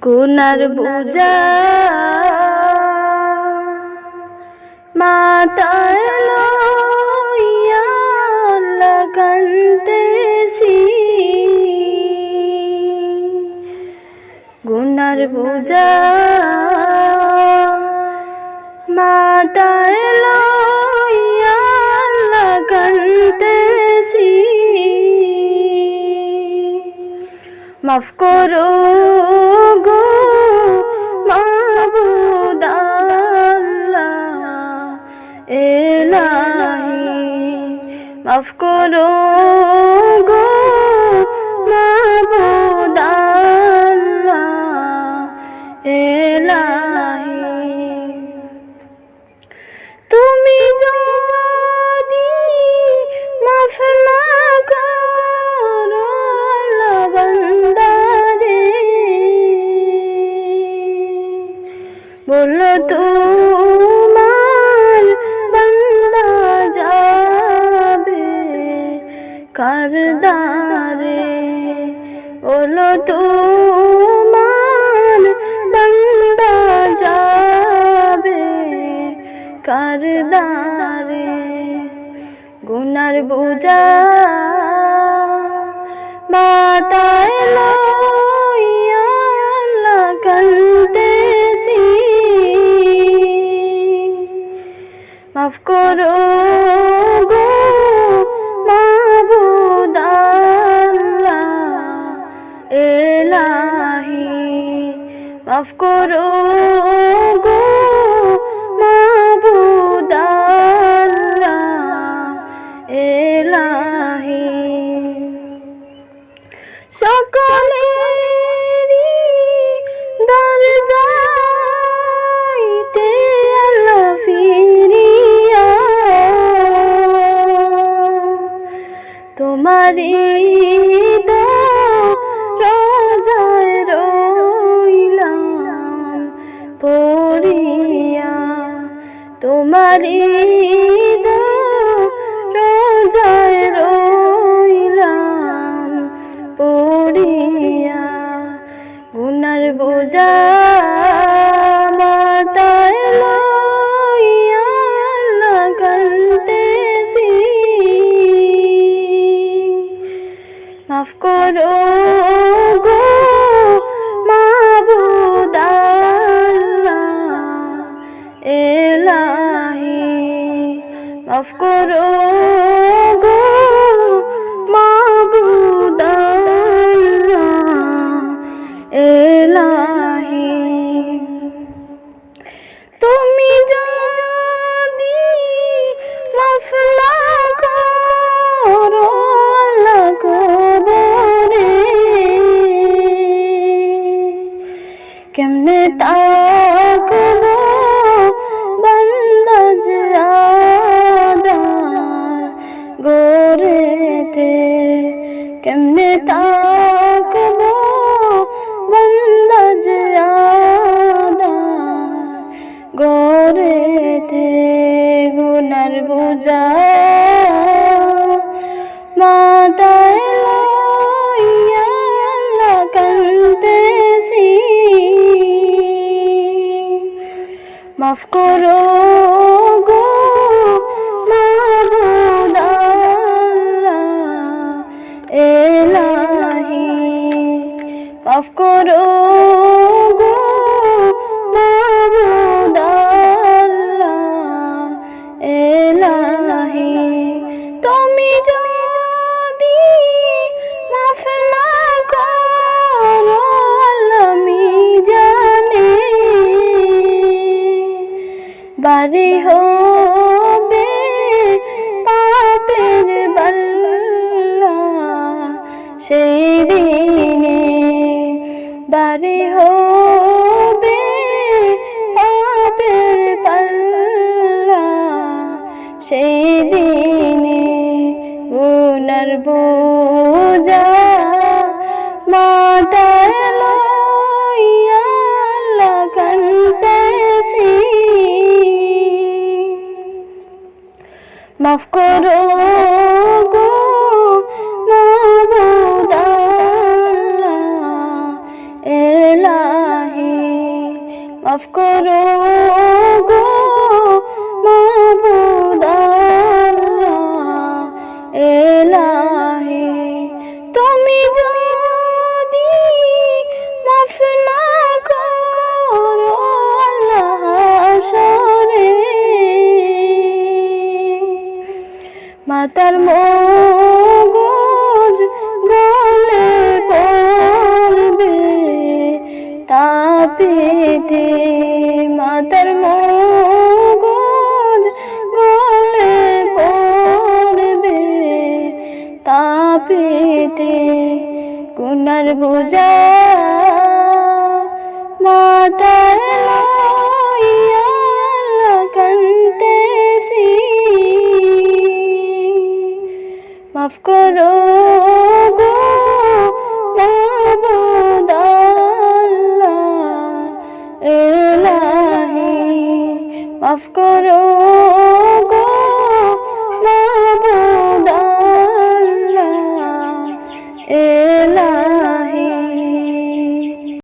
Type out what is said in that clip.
গুনার বোঝা মাথায় লইয়া কান্দেছি, গুনার বোঝা মাথায় লইয়া কান্দেছি। মাফ করো গো মাবুদ আল্লাহ ইলাহি, মাফ করো গো মাবুদ আল্লাহ ইলাহি। তুমি যদি মাফ না করো বান্দারে, বলো তোমার বান্দা যাবে কার দ্বারে, বলো তোমার বান্দা যাবে কার দ্বারে। গুনার বোঝা মাথায় লইয়া কান্দেছি, মাফ করো গো মাবুদ আল্লাহ ইলাহি, মাফ করো গো মাবুদ আল্লাহ ইলাহি। সকলেরই দরজাইতে আল্লাহ ফিরিয়া, তোমারই দরজায় রইলাম পড়িয়া, তোমারই দরজায় রইলাম পড়িয়া। গুনার বোঝা মাথায় লইয়া কান্দেছি, মাফ করো গো মাবুদ আল্লাহ ইলাহি, মাফ করো গো মাবুদ আল্লাহ ইলাহি। তুমি যদি মাফ না করো কবরে, কেমনে তাকবো বান্দা যে আদার গোরেতে, কেমনে তাকবো বান্দা যে আদার গোরেতে। গুনার বোঝা মাথায় লইয়া কান্দেছি, মাফ করো গো মাবুদ আল্লাহ ইলাহি, মাফ করো গো মাবুদ আল্লাহ ইলাহি। তুমি যদি মাফ না করো আমি জানি, বাড়ি হবে পাপের বাল্লা সেই দিনে, বাড়ি হবে পাপের পাল্লা সেই দিনে। গুনার বোঝা মাথায় লইয়া কান্দেছি, মাফ করো গো মাবুদ আল্লাহ মাফ করো গো মাবুদ আল্লাহ এলাহি। তুমি যদি মাফ না করো আল্লাহ হাসরে মাতার মগজ গলে পড়বে তাপেতে, মাতার মগজ গলে পড়বে তাপেতে। গুনার বোঝা মাথায় লইয়া আল্লাহ কান্দেছি, মাফ করো গো মাবুদ আল্লাহ এলাহি। মাফ করো গো মাবুদ আল্লাহ এলাহি।